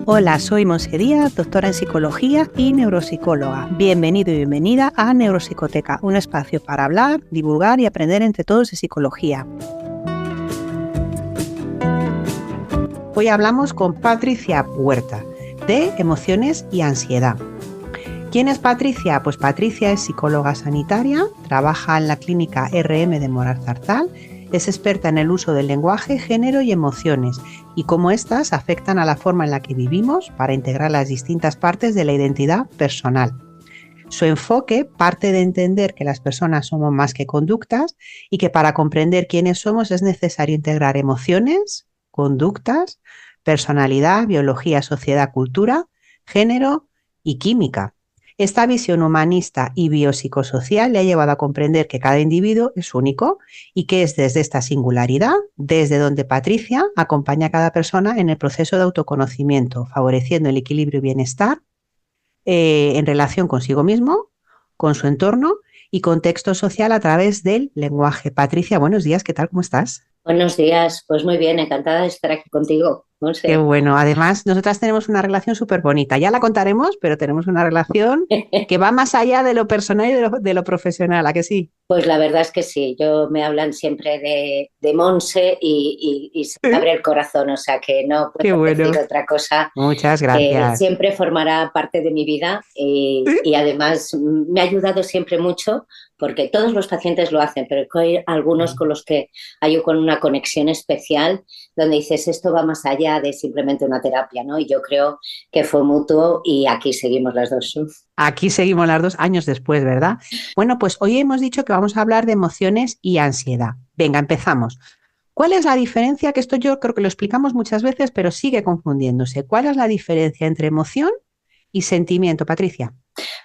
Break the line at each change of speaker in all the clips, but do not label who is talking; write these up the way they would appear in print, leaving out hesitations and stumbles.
Hola, soy Monse Díaz, doctora en psicología y neuropsicóloga. Bienvenido y bienvenida a Neuropsicoteca, un espacio para hablar, divulgar y aprender entre todos de psicología. Hoy hablamos con Patricia Puerta, de emociones y ansiedad. ¿Quién es Patricia? Pues Patricia es psicóloga sanitaria, trabaja en la clínica RM de Morar Zarzal, es experta en el uso del lenguaje, género y emociones y cómo éstas afectan a la forma en la que vivimos para integrar las distintas partes de la identidad personal. Su enfoque parte de entender que las personas somos más que conductas y que para comprender quiénes somos es necesario integrar emociones, conductas, personalidad, biología, sociedad, cultura, género y química. Esta visión humanista y biopsicosocial le ha llevado a comprender que cada individuo es único y que es desde esta singularidad, desde donde Patricia acompaña a cada persona en el proceso de autoconocimiento, favoreciendo el equilibrio y bienestar en relación consigo mismo, con su entorno y contexto social a través del lenguaje. Patricia, buenos días, ¿qué tal? ¿Cómo estás?
Buenos días, pues muy bien, encantada de estar aquí contigo,
Qué
Monse.
bueno. Además, nosotras tenemos una relación súper bonita. Ya la contaremos, pero tenemos una relación que va más allá de lo personal y de lo profesional, ¿a que sí?
Pues la verdad es que sí, me hablan siempre de Monse y se me abre el corazón, o sea que no
Qué
puedo decir
bueno.
otra cosa.
Muchas gracias.
Siempre formará parte de mi vida y además me ha ayudado siempre mucho porque todos los pacientes lo hacen, pero hay algunos con los que hay con una conexión especial donde dices esto va más allá de simplemente una terapia, ¿no? Y yo creo que fue mutuo y aquí seguimos las dos.
Aquí seguimos las dos años después, ¿verdad? Bueno, pues hoy hemos dicho que vamos a hablar de emociones y ansiedad. Venga, empezamos. ¿Cuál es la diferencia? Que esto yo creo que lo explicamos muchas veces, pero sigue confundiéndose. ¿Cuál es la diferencia entre emoción y sentimiento, Patricia?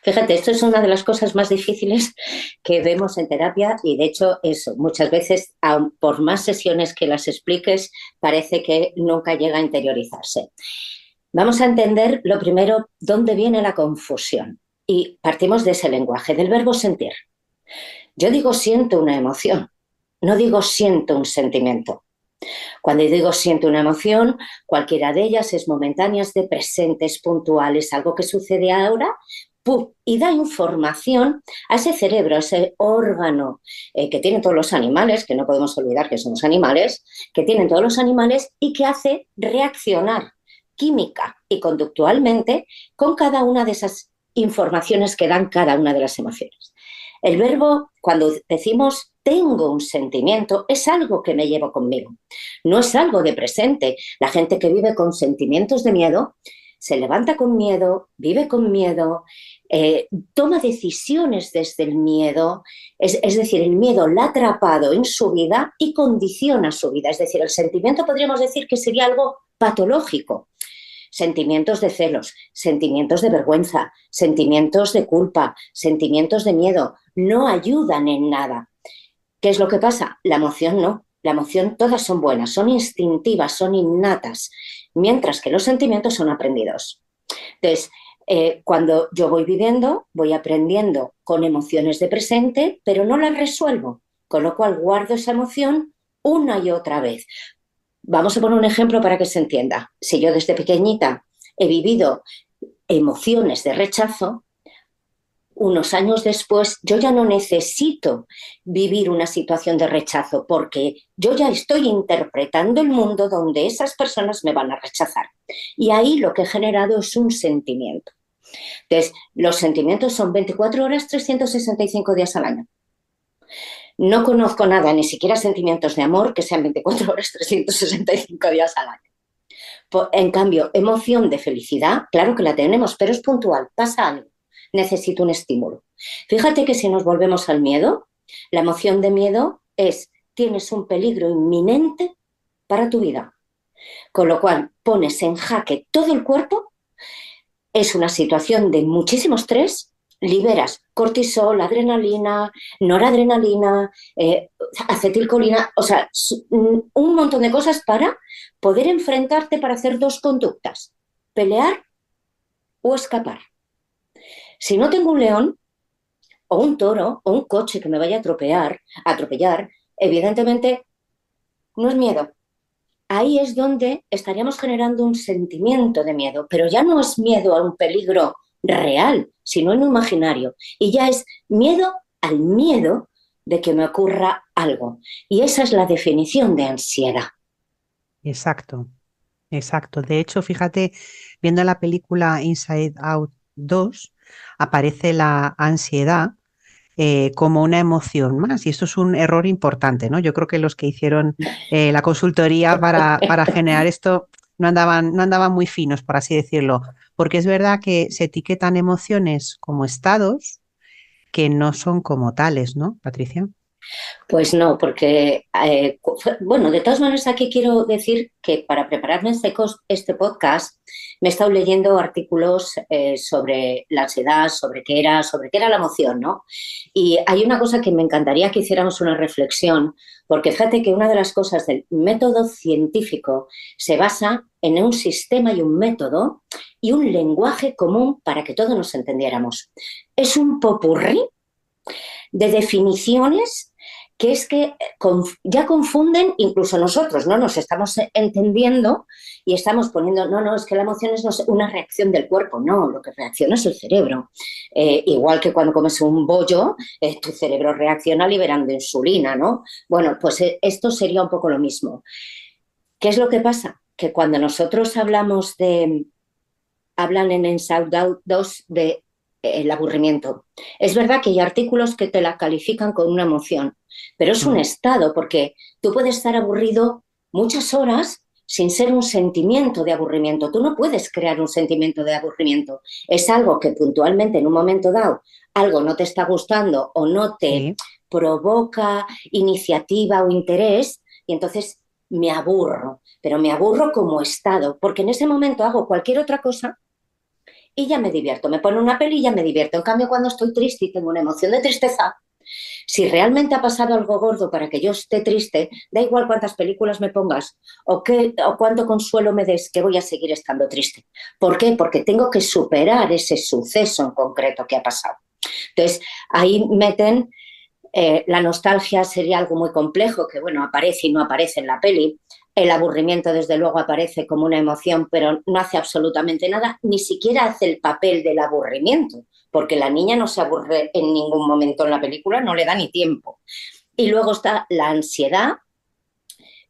Fíjate, esto es una de las cosas más difíciles que vemos en terapia y de hecho eso, muchas veces, aun por más sesiones que las expliques, parece que nunca llega a interiorizarse. Vamos a entender lo primero, dónde viene la confusión y partimos de ese lenguaje, del verbo sentir. Yo digo siento una emoción, no digo siento un sentimiento. Cuando digo siento una emoción, cualquiera de ellas es momentánea, es de presente, es puntual, es algo que sucede ahora, ¡pum! Y da información a ese cerebro, a ese órgano que tienen todos los animales, que no podemos olvidar que somos animales, que tienen todos los animales y que hace reaccionar química y conductualmente con cada una de esas informaciones que dan cada una de las emociones. El verbo, cuando decimos tengo un sentimiento, es algo que me llevo conmigo. No es algo de presente. La gente que vive con sentimientos de miedo se levanta con miedo, vive con miedo, toma decisiones desde el miedo, es decir, el miedo la ha atrapado en su vida y condiciona su vida. Es decir, el sentimiento podríamos decir que sería algo patológico. Sentimientos de celos, sentimientos de vergüenza, sentimientos de culpa, sentimientos de miedo, no ayudan en nada. ¿Qué es lo que pasa? La emoción no. La emoción todas son buenas, son instintivas, son innatas, mientras que los sentimientos son aprendidos. Entonces, cuando yo voy viviendo, voy aprendiendo con emociones de presente, pero no las resuelvo, con lo cual guardo esa emoción una y otra vez. Vamos a poner un ejemplo para que se entienda. Si yo desde pequeñita he vivido emociones de rechazo, unos años después yo ya no necesito vivir una situación de rechazo porque yo ya estoy interpretando el mundo donde esas personas me van a rechazar. Y ahí lo que he generado es un sentimiento. Entonces, los sentimientos son 24 horas, 365 días al año. No conozco nada, ni siquiera sentimientos de amor, que sean 24 horas, 365 días al año. En cambio, emoción de felicidad, claro que la tenemos, pero es puntual, pasa algo, necesito un estímulo. Fíjate que si nos volvemos al miedo, la emoción de miedo es, tienes un peligro inminente para tu vida, con lo cual pones en jaque todo el cuerpo, es una situación de muchísimo estrés, liberas cortisol, adrenalina, noradrenalina, acetilcolina, o sea, un montón de cosas para poder enfrentarte para hacer dos conductas, pelear o escapar. Si no tengo un león o un toro o un coche que me vaya a atropellar, evidentemente no es miedo. ahí es donde estaríamos generando un sentimiento de miedo, pero ya no es miedo a un peligro real, sino en un imaginario. Y ya es miedo al miedo de que me ocurra algo. Y esa es la definición de ansiedad.
Exacto, exacto. De hecho, fíjate, viendo la película Inside Out 2 aparece la ansiedad como una emoción más. Y esto es un error importante, ¿no? Yo creo que los que hicieron la consultoría para generar esto no andaban muy finos, por así decirlo, porque es verdad que se etiquetan emociones como estados que no son como tales, ¿no, Patricia?
Pues no, porque, bueno, de todas maneras aquí quiero decir que para prepararme este podcast me he estado leyendo artículos sobre la ansiedad, sobre qué era la emoción, ¿no? Y hay una cosa que me encantaría que hiciéramos una reflexión, porque fíjate que una de las cosas del método científico se basa en un sistema y un método y un lenguaje común para que todos nos entendiéramos. Es un popurrí de definiciones que es que ya confunden incluso nosotros, ¿no? Nos estamos entendiendo y estamos poniendo, no, es que la emoción es una reacción del cuerpo, no, lo que reacciona es el cerebro. Igual que cuando comes un bollo, tu cerebro reacciona liberando insulina, ¿no? Bueno, pues esto sería un poco lo mismo. ¿Qué es lo que pasa? Que cuando nosotros hablan en Inside Out 2 de el aburrimiento. Es verdad que hay artículos que te la califican con una emoción, pero es un
Mm.
estado, porque tú puedes estar aburrido muchas horas sin ser un sentimiento de aburrimiento. Tú no puedes crear un sentimiento de aburrimiento. Es algo que puntualmente en un momento dado algo no te está gustando o no te
Sí,
provoca iniciativa o interés y entonces me aburro, pero me aburro como estado, porque en ese momento hago cualquier otra cosa y ya me divierto. Me pone una peli y ya me divierto. En cambio, cuando estoy triste y tengo una emoción de tristeza, si realmente ha pasado algo gordo para que yo esté triste, da igual cuántas películas me pongas o cuánto consuelo me des, que voy a seguir estando triste. ¿Por qué? Porque tengo que superar ese suceso en concreto que ha pasado. Entonces, ahí meten la nostalgia sería algo muy complejo, que bueno, aparece y no aparece en la peli. El aburrimiento, desde luego, aparece como una emoción, pero no hace absolutamente nada, ni siquiera hace el papel del aburrimiento, porque la niña no se aburre en ningún momento en la película, no le da ni tiempo. Y luego está la ansiedad,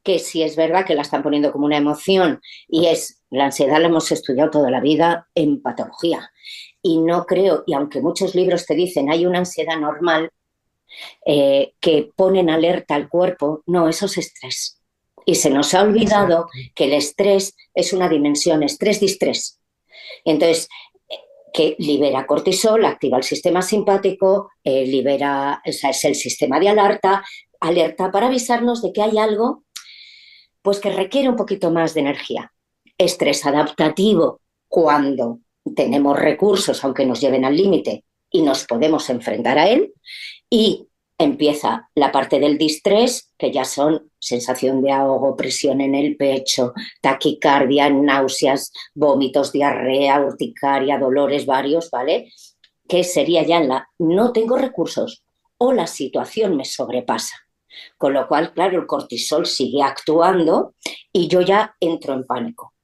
que sí es verdad que la están poniendo como una emoción, y la ansiedad la hemos estudiado toda la vida en patología. Y no creo, y aunque muchos libros te dicen hay una ansiedad normal, que ponen alerta al cuerpo, no, eso es estrés. Y se nos ha olvidado
exacto.
que el estrés es una dimensión, estrés-distrés. Entonces, que libera cortisol, activa el sistema simpático, o sea, es el sistema de alerta para avisarnos de que hay algo pues que requiere un poquito más de energía. Estrés adaptativo, cuando tenemos recursos, aunque nos lleven al límite, y nos podemos enfrentar a él, y empieza la parte del distrés, que ya son sensación de ahogo, presión en el pecho, taquicardia, náuseas, vómitos, diarrea, urticaria, dolores varios, ¿vale? Que sería ya en la no tengo recursos o la situación me sobrepasa. Con lo cual, claro, el cortisol sigue actuando y yo ya entro en pánico.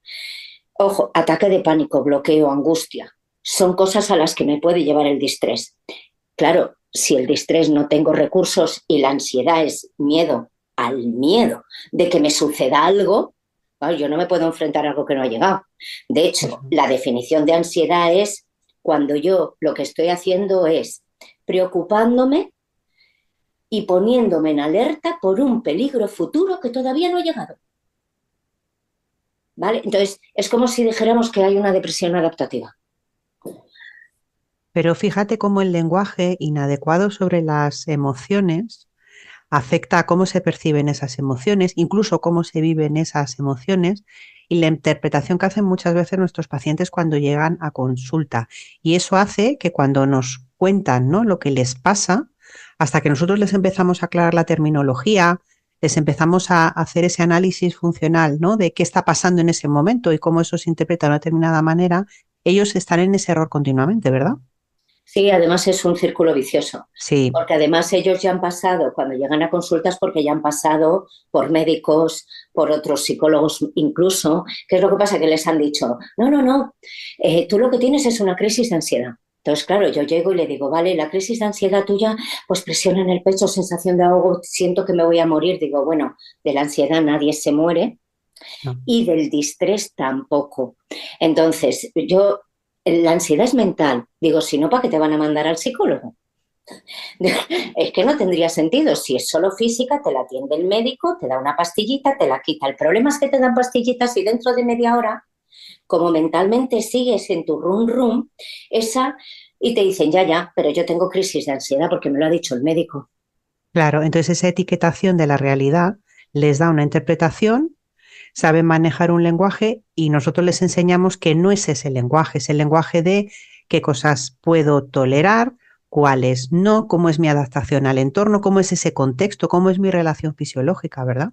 Ojo, ataque de pánico, bloqueo, angustia. Son cosas a las que me puede llevar el distrés. Claro, si el distrés no tengo recursos y la ansiedad es miedo al miedo de que me suceda algo, bueno, yo no me puedo enfrentar a algo que no ha llegado. De hecho,
Eso.
la definición de ansiedad es cuando yo lo que estoy haciendo es preocupándome y poniéndome en alerta por un peligro futuro que todavía no ha llegado. ¿Vale? Entonces, es como si dijéramos que hay una depresión adaptativa.
Pero fíjate cómo el lenguaje inadecuado sobre las emociones afecta a cómo se perciben esas emociones, incluso cómo se viven esas emociones y la interpretación que hacen muchas veces nuestros pacientes cuando llegan a consulta. Y eso hace que cuando nos cuentan, ¿no?, lo que les pasa, hasta que nosotros les empezamos a aclarar la terminología, les empezamos a hacer ese análisis funcional, ¿no?, de qué está pasando en ese momento y cómo eso se interpreta de una determinada manera, ellos están en ese error continuamente, ¿verdad?
Sí, además es un círculo vicioso,
Sí,
porque además ellos ya han pasado, cuando llegan a consultas, porque ya han pasado por médicos, por otros psicólogos incluso. ¿Qué es lo que pasa? Que les han dicho, no, no, no, tú lo que tienes es una crisis de ansiedad. Entonces, claro, yo llego y le digo, vale, la crisis de ansiedad tuya, pues presión en el pecho, sensación de ahogo, siento que me voy a morir. Digo, bueno, de la ansiedad nadie se muere
no.
y del distrés tampoco. Entonces, la ansiedad es mental. Digo, si no, ¿para qué te van a mandar al psicólogo? Es que no tendría sentido. Si es solo física, te la atiende el médico, te da una pastillita, te la quita. El problema es que te dan pastillitas y dentro de media hora, como mentalmente sigues en tu rum, y te dicen, ya, ya, pero yo tengo crisis de ansiedad porque me lo ha dicho el médico.
Claro, entonces esa etiquetación de la realidad les da una interpretación, saben manejar un lenguaje y nosotros les enseñamos que no es el lenguaje de qué cosas puedo tolerar, cuáles no, cómo es mi adaptación al entorno, cómo es ese contexto, cómo es mi relación fisiológica, ¿verdad?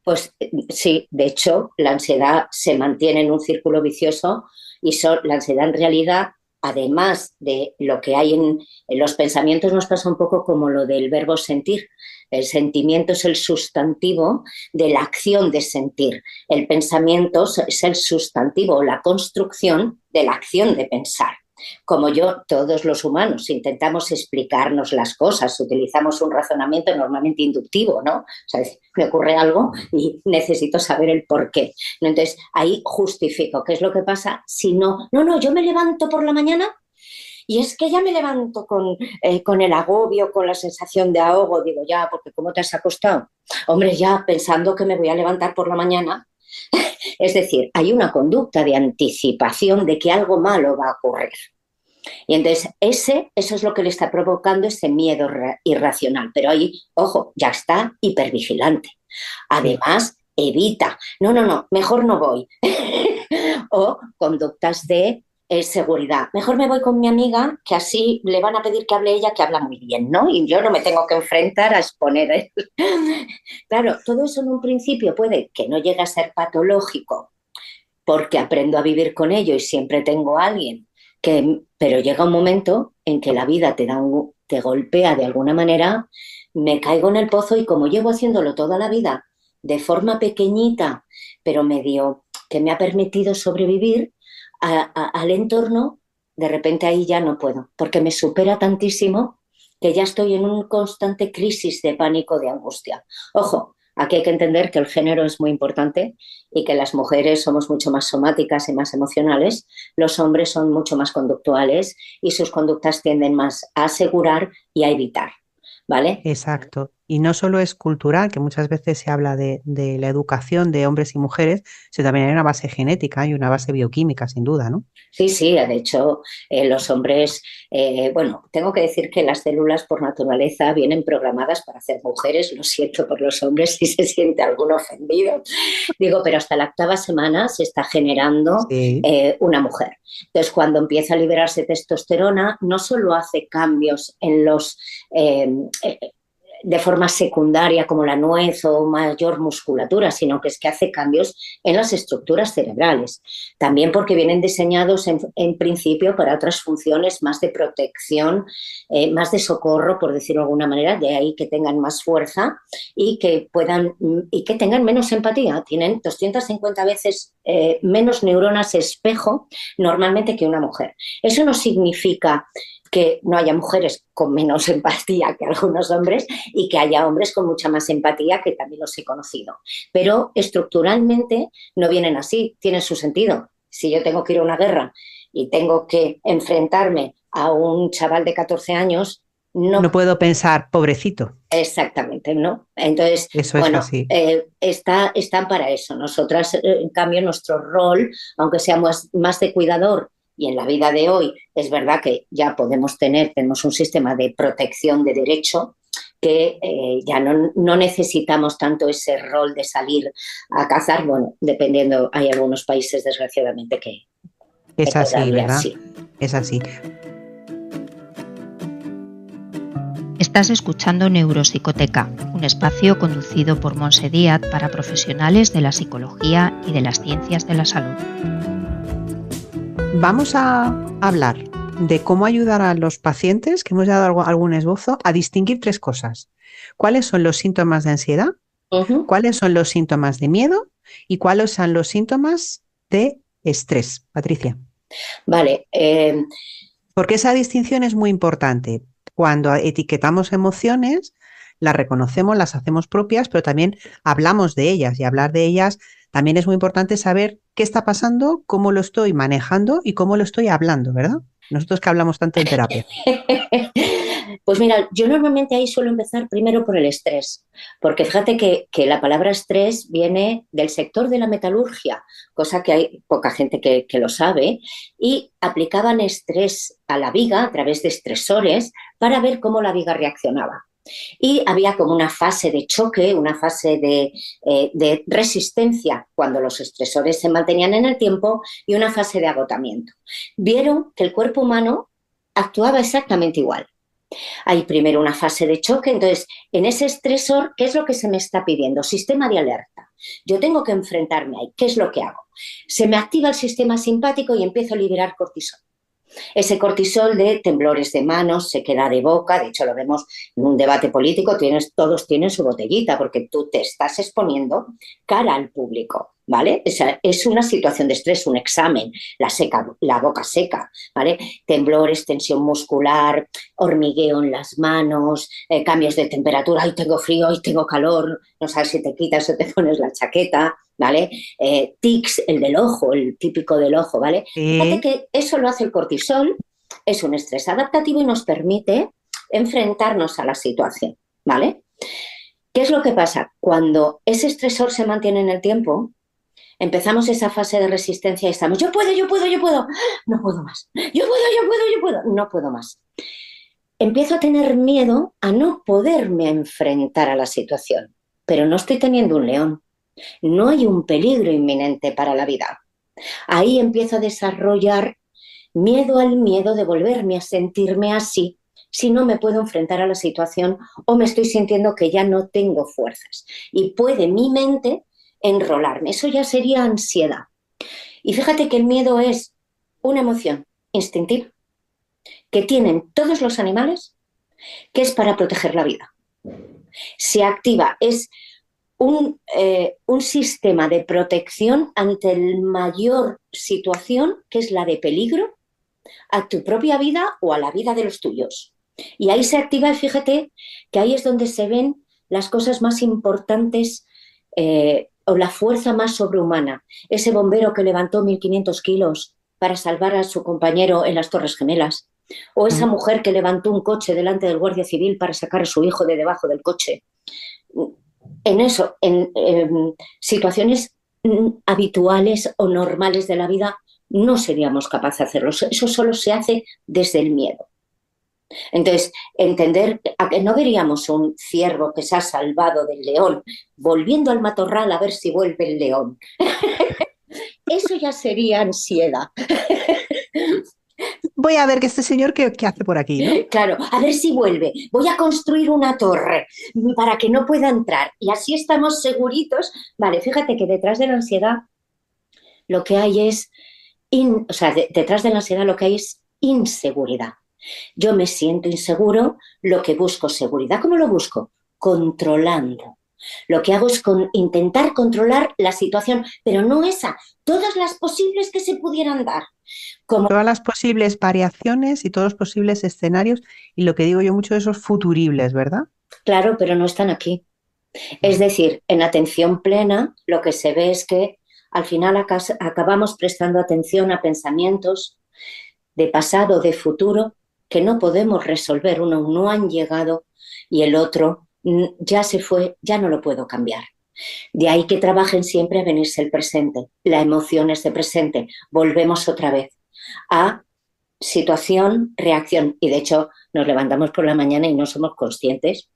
Pues sí, de hecho, la ansiedad se mantiene en un círculo vicioso y la ansiedad en realidad, además de lo que hay en los pensamientos, nos pasa un poco como lo del verbo sentir. El sentimiento es el sustantivo de la acción de sentir. El pensamiento es el sustantivo, la construcción de la acción de pensar. Como todos los humanos intentamos explicarnos las cosas, utilizamos un razonamiento normalmente inductivo, ¿no? O sea, me ocurre algo y necesito saber el por qué. Entonces, ahí justifico. ¿Qué es lo que pasa? Si no, no, yo me levanto por la mañana y es que ya me levanto con el agobio, con la sensación de ahogo. Digo, ya, porque ¿cómo te has acostado? Hombre, ya pensando que me voy a levantar por la mañana. Es decir, hay una conducta de anticipación de que algo malo va a ocurrir. Y entonces eso es lo que le está provocando ese miedo irracional. Pero ahí, ojo, ya está hipervigilante.
Sí.
Además, evita, no, no, no, mejor no voy. O conductas de seguridad. Mejor me voy con mi amiga, que así le van a pedir que hable ella, que habla muy bien, ¿no? Y yo no me tengo que enfrentar a exponer. Claro, todo eso en un principio puede que no llegue a ser patológico, porque aprendo a vivir con ello y siempre tengo a alguien pero llega un momento en que la vida te golpea de alguna manera, me caigo en el pozo y como llevo haciéndolo toda la vida de forma pequeñita, pero medio que me ha permitido sobrevivir al entorno, de repente ahí ya no puedo, porque me supera tantísimo que ya estoy en un constante crisis de pánico, de angustia. Ojo, aquí hay que entender que el género es muy importante y que las mujeres somos mucho más somáticas y más emocionales, los hombres son mucho más conductuales y sus conductas tienden más a asegurar y a evitar, ¿vale?
Exacto. Y no solo es cultural, que muchas veces se habla de la educación de hombres y mujeres, sino también hay una base genética y una base bioquímica, sin duda, ¿no?
Sí, sí, de hecho, los hombres, bueno, tengo que decir que las células por naturaleza vienen programadas para hacer mujeres, lo siento por los hombres si se siente alguno ofendido, digo, pero hasta la octava semana se está generando
Sí,
una mujer. Entonces, cuando empieza a liberarse testosterona, no solo hace cambios en eh, de forma secundaria como la nuez o mayor musculatura, sino que es que hace cambios en las estructuras cerebrales. También porque vienen diseñados en principio para otras funciones más de protección, más de socorro, por decirlo de alguna manera, de ahí que tengan más fuerza y que tengan menos empatía. Tienen 250 veces menos neuronas espejo normalmente que una mujer. Eso no significa que no haya mujeres con menos empatía que algunos hombres y que haya hombres con mucha más empatía, que también los he conocido. Pero estructuralmente no vienen así, tienen su sentido. Si yo tengo que ir a una guerra y tengo que enfrentarme a un chaval de 14 años,
no
no.
puedo pensar, pobrecito.
Exactamente, ¿no? Entonces,
Eso es
bueno,
así.
están para eso. Nosotras, en cambio, nuestro rol, aunque seamos más de cuidador, y en la vida de hoy es verdad que ya tenemos un sistema de protección de derecho que ya no necesitamos tanto ese rol de salir a cazar. Bueno, dependiendo, hay algunos países, desgraciadamente, que
Es así,
todavía
¿verdad?
sí.
Es así.
Estás escuchando Neuropsicoteca, un espacio conducido por Montse Díaz para profesionales de la psicología y de las ciencias de la salud.
Vamos a hablar de cómo ayudar a los pacientes, que hemos dado algún esbozo, a distinguir 3 cosas. ¿Cuáles son los síntomas de ansiedad? ¿Cuáles son los síntomas de miedo? ¿Y cuáles son los síntomas de estrés? Patricia.
Vale.
Porque esa distinción es muy importante. Cuando etiquetamos emociones, las reconocemos, las hacemos propias, pero también hablamos de ellas, y hablar de ellas también es muy importante saber qué está pasando, cómo lo estoy manejando y cómo lo estoy hablando, ¿verdad? Nosotros que hablamos tanto en terapia.
Pues mira, yo normalmente ahí suelo empezar primero por el estrés, porque fíjate que la palabra estrés viene del sector de la metalurgia, cosa que hay poca gente que lo sabe, y aplicaban estrés a la viga a través de estresores para ver cómo la viga reaccionaba. Y había como una fase de choque, una fase de resistencia cuando los estresores se mantenían en el tiempo y una fase de agotamiento. Vieron que el cuerpo humano actuaba exactamente igual. Hay primero una fase de choque, entonces en ese estresor, ¿qué es lo que se me está pidiendo? Sistema de alerta. Yo tengo que enfrentarme ahí. ¿Qué es lo que hago? Se me activa el sistema simpático y empiezo a liberar cortisol. Ese cortisol de temblores de manos, sequedad de boca, de hecho lo vemos en un debate político, todos tienen su botellita porque tú te estás exponiendo cara al público, ¿vale? O sea, es una situación de estrés, un examen, la boca seca, ¿vale? Temblores, tensión muscular, hormigueo en las manos, cambios de temperatura, hoy tengo frío, hoy tengo calor, no sabes si te quitas o te pones la chaqueta, ¿vale? Tics, el del ojo, el típico del ojo, ¿vale?
Sí.
Fíjate que eso lo hace el cortisol, es un estrés adaptativo y nos permite enfrentarnos a la situación, ¿vale? ¿Qué es lo que pasa? Cuando ese estresor se mantiene en el tiempo, empezamos esa fase de resistencia y estamos, yo puedo, no puedo más, yo puedo, no puedo más. Empiezo a tener miedo a no poderme enfrentar a la situación, pero no estoy teniendo un león. No hay un peligro inminente para la vida. Ahí empiezo a desarrollar miedo al miedo de volverme a sentirme así si no me puedo enfrentar a la situación o me estoy sintiendo que ya no tengo fuerzas. Y puede mi mente enrolarme. Eso ya sería ansiedad. Y fíjate que el miedo es una emoción instintiva que tienen todos los animales, que es para proteger la vida. Se activa, es un sistema de protección ante la mayor situación, que es la de peligro, a tu propia vida o a la vida de los tuyos. Y ahí se activa, y fíjate que ahí es donde se ven las cosas más importantes o la fuerza más sobrehumana. Ese bombero que levantó 1.500 kilos para salvar a su compañero en las Torres Gemelas. O esa mujer que levantó un coche delante del guardia civil para sacar a su hijo de debajo del coche. En eso, en situaciones habituales o normales de la vida, no seríamos capaces de hacerlo. Eso solo se hace desde el miedo. Entonces, entender a que no veríamos un ciervo que se ha salvado del león volviendo al matorral a ver si vuelve el león. Eso ya sería ansiedad.
Voy a ver que este señor qué hace por aquí, ¿no?
Claro, a ver si vuelve. Voy a construir una torre para que no pueda entrar. Y así estamos seguritos. Vale, fíjate que detrás de la ansiedad lo que hay es, detrás de la ansiedad lo que hay es inseguridad. Yo me siento inseguro, lo que busco seguridad. ¿Cómo lo busco? Controlando. Lo que hago es intentar controlar la situación, pero no esa, todas las posibles que se pudieran dar.
Todas las posibles variaciones y todos los posibles escenarios, y lo que digo yo mucho de esos futuribles, ¿verdad?
Claro, pero no están aquí. Es decir, en atención plena lo que se ve es que al final acabamos prestando atención a pensamientos de pasado, de futuro, que no podemos resolver. Uno no han llegado y el otro ya se fue, ya no lo puedo cambiar. De ahí que trabajen siempre a venirse el presente. La emoción es de presente. Volvemos otra vez a situación, reacción. Y de hecho nos levantamos por la mañana y no somos conscientes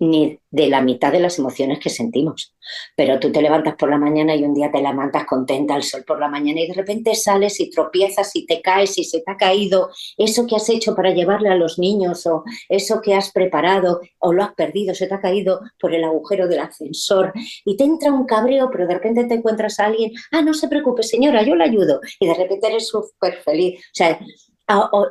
ni de la mitad de las emociones que sentimos. Pero tú te levantas por la mañana y un día te levantas contenta al sol por la mañana y de repente sales y tropiezas y te caes y se te ha caído eso que has hecho para llevarle a los niños o eso que has preparado o lo has perdido, se te ha caído por el agujero del ascensor y te entra un cabreo, pero de repente te encuentras a alguien, no se preocupe señora, yo le ayudo y de repente eres súper feliz. O sea,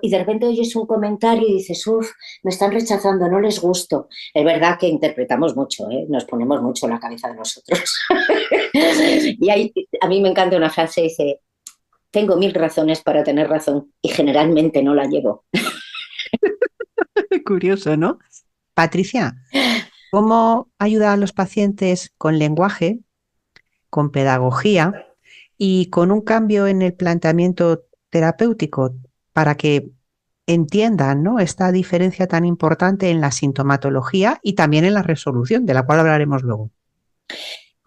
y de repente oyes un comentario y dices, uff, me están rechazando, no les gusto. Es verdad que interpretamos mucho, ¿eh? Nos ponemos mucho en la cabeza de nosotros. Y a mí me encanta una frase, dice, tengo 1000 razones para tener razón y generalmente no la llevo.
Curioso, ¿no? Patricia, ¿cómo ayudar a los pacientes con lenguaje, con pedagogía y con un cambio en el planteamiento terapéutico para que entiendan, ¿no?, esta diferencia tan importante en la sintomatología y también en la resolución, de la cual hablaremos luego?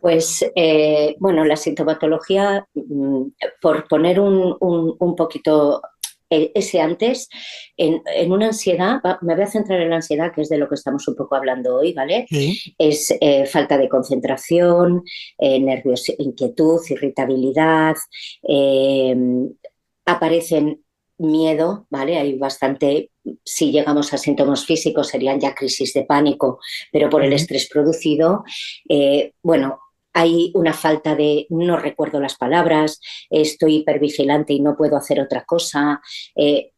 Pues bueno, la sintomatología, por poner un poquito ese antes, en una ansiedad, me voy a centrar en la ansiedad, que es de lo que estamos un poco hablando hoy, ¿vale?
Sí.
Es falta de concentración, nervios, inquietud, irritabilidad, eh, aparecen miedo, ¿vale? Hay bastante, si llegamos a síntomas físicos serían ya crisis de pánico, pero por el estrés producido, bueno, hay una falta de no recuerdo las palabras, estoy hipervigilante y no puedo hacer otra cosa. De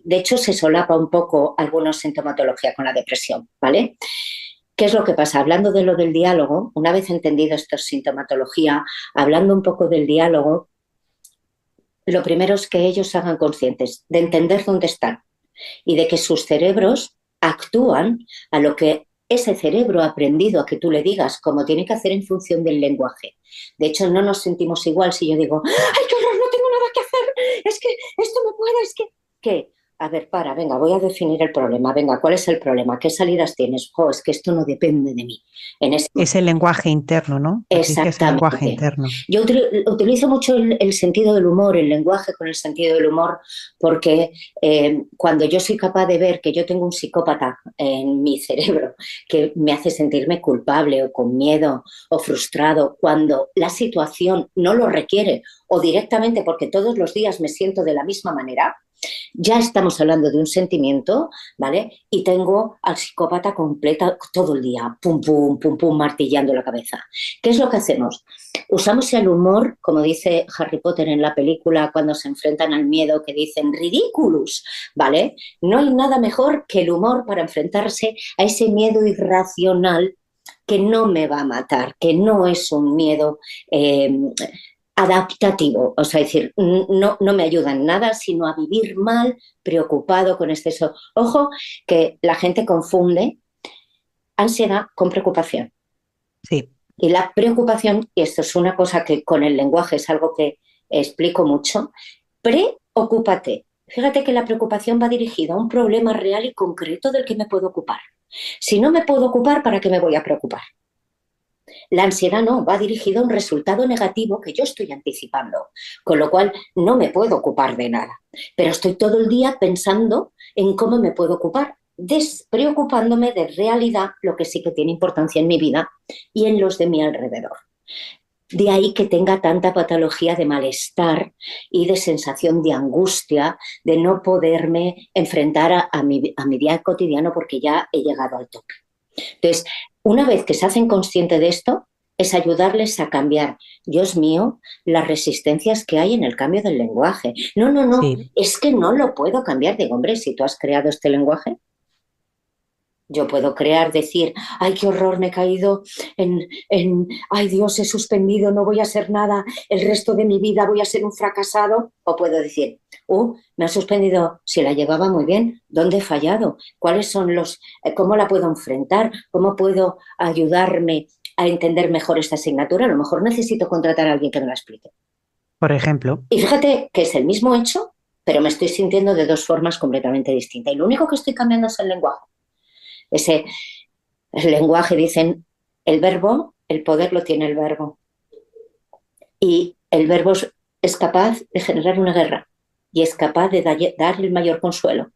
hecho, se solapa un poco alguna sintomatología con la depresión, ¿vale? ¿Qué es lo que pasa? Hablando de lo del diálogo, una vez entendido esta sintomatología, hablando un poco del diálogo, lo primero es que ellos se hagan conscientes de entender dónde están y de que sus cerebros actúan a lo que ese cerebro ha aprendido a que tú le digas cómo tiene que hacer en función del lenguaje. De hecho, no nos sentimos igual si yo digo, ¡ay, qué horror, no tengo nada que hacer! Es que esto no puedo, es que... ¿Qué? A ver, venga, voy a definir el problema. Venga, ¿cuál es el problema? ¿Qué salidas tienes? Es que esto no depende de mí. En ese
Es el lenguaje interno, ¿no? Patricia, es el lenguaje
Exactamente.
interno.
Yo utilizo mucho el sentido del humor, el lenguaje con el sentido del humor, porque cuando yo soy capaz de ver que yo tengo un psicópata en mi cerebro que me hace sentirme culpable o con miedo o frustrado, cuando la situación no lo requiere o directamente porque todos los días me siento de la misma manera, ya estamos hablando de un sentimiento, ¿vale? Y tengo al psicópata completa todo el día, pum, pum, pum, pum, martillando la cabeza. ¿Qué es lo que hacemos? Usamos el humor, como dice Harry Potter en la película, cuando se enfrentan al miedo, que dicen ridiculous, ¿vale? No hay nada mejor que el humor para enfrentarse a ese miedo irracional que no me va a matar, que no es un miedo adaptativo, o sea, es decir, no me ayuda en nada, sino a vivir mal, preocupado con exceso. Ojo, que la gente confunde ansiedad con preocupación.
Sí.
Y la preocupación, y esto es una cosa que con el lenguaje es algo que explico mucho, preocúpate. Fíjate que la preocupación va dirigida a un problema real y concreto del que me puedo ocupar. Si no me puedo ocupar, ¿para qué me voy a preocupar? La ansiedad no, va dirigida a un resultado negativo que yo estoy anticipando, con lo cual no me puedo ocupar de nada, pero estoy todo el día pensando en cómo me puedo ocupar, despreocupándome de realidad, lo que sí que tiene importancia en mi vida y en los de mi alrededor. De ahí que tenga tanta patología de malestar y de sensación de angustia, de no poderme enfrentar a mi día cotidiano porque ya he llegado al tope. Entonces, una vez que se hacen conscientes de esto, es ayudarles a cambiar, Dios mío, las resistencias que hay en el cambio del lenguaje. No,
Sí.
es que no lo puedo cambiar. Digo, hombre, si tú has creado este lenguaje, yo puedo decir, ay, qué horror, me he caído ay, Dios, he suspendido, no voy a hacer nada, el resto de mi vida voy a ser un fracasado. O puedo decir, me ha suspendido, si la llevaba muy bien, ¿dónde he fallado? ¿Cuáles son cómo la puedo enfrentar? ¿Cómo puedo ayudarme a entender mejor esta asignatura? A lo mejor necesito contratar a alguien que me la explique.
Por ejemplo.
Y fíjate que es el mismo hecho, pero me estoy sintiendo de dos formas completamente distintas. Y lo único que estoy cambiando es el lenguaje. El lenguaje, dicen, el verbo, el poder lo tiene el verbo. Y el verbo es capaz de generar una guerra y es capaz de dar el mayor consuelo.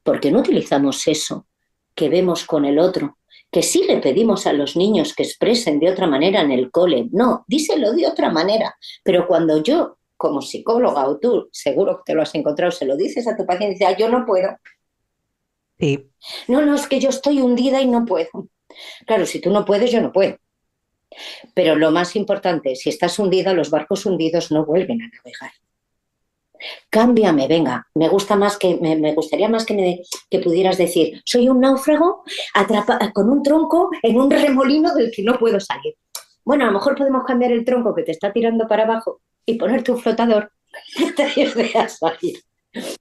Porque no utilizamos eso que vemos con el otro, que sí le pedimos a los niños que expresen de otra manera en el cole. No, díselo de otra manera. Pero cuando yo, como psicóloga, o tú, seguro que te lo has encontrado, se lo dices a tu paciente y dices, yo no puedo.
Sí.
No, es que yo estoy hundida y no puedo. Claro, si tú no puedes, yo no puedo. Pero lo más importante, si estás hundida, los barcos hundidos no vuelven a navegar. Cámbiame, venga, me gustaría más que pudieras decir, soy un náufrago con un tronco en un remolino del que no puedo salir. Bueno, a lo mejor podemos cambiar el tronco que te está tirando para abajo y ponerte un flotador que te ayude a salir.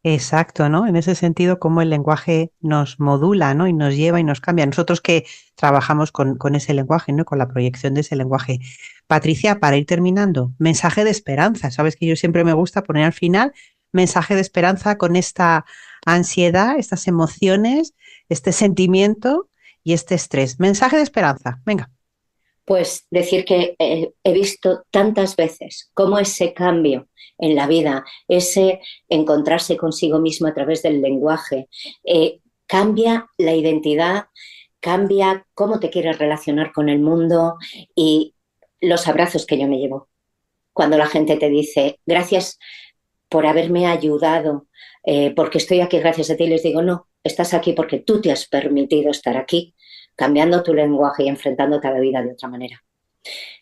Exacto, ¿no? En ese sentido, cómo el lenguaje nos modula, ¿no? Y nos lleva y nos cambia. Nosotros que trabajamos con ese lenguaje, ¿no? Con la proyección de ese lenguaje. Patricia, para ir terminando, mensaje de esperanza. Sabes que yo siempre me gusta poner al final mensaje de esperanza con esta ansiedad, estas emociones, este sentimiento y este estrés. Mensaje de esperanza. Venga.
Pues decir que he visto tantas veces cómo ese cambio en la vida, ese encontrarse consigo mismo a través del lenguaje, cambia la identidad, cambia cómo te quieres relacionar con el mundo y los abrazos que yo me llevo. Cuando la gente te dice, gracias por haberme ayudado, porque estoy aquí gracias a ti, les digo, no, estás aquí porque tú te has permitido estar aquí, cambiando tu lenguaje y enfrentándote a la vida de otra manera.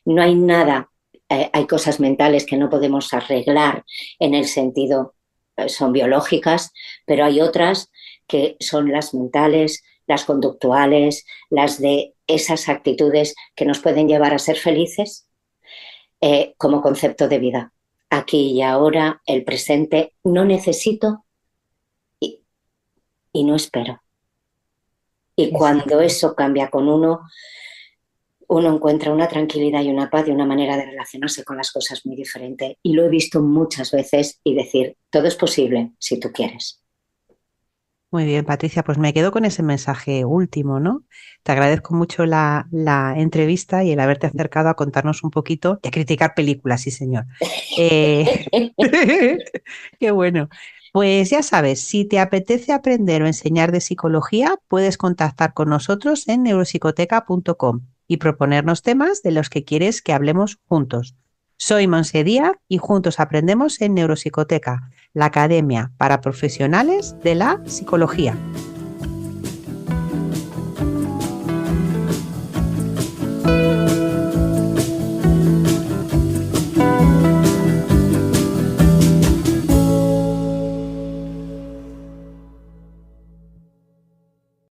No hay nada, hay cosas mentales que no podemos arreglar en el sentido, son biológicas, pero hay otras que son las mentales, las conductuales, las de esas actitudes que nos pueden llevar a ser felices como concepto de vida. Aquí y ahora, el presente, no necesito y no espero. Y cuando eso cambia con uno encuentra una tranquilidad y una paz y una manera de relacionarse con las cosas muy diferente. Y lo he visto muchas veces y decir, todo es posible si tú quieres.
Muy bien, Patricia, pues me quedo con ese mensaje último, ¿no? Te agradezco mucho la entrevista y el haberte acercado a contarnos un poquito y a criticar películas, sí, señor. Qué bueno. Pues ya sabes, si te apetece aprender o enseñar de psicología, puedes contactar con nosotros en neuropsicoteca.com y proponernos temas de los que quieres que hablemos juntos. Soy Monse Díaz y juntos aprendemos en Neuropsicoteca, la academia para profesionales de la psicología.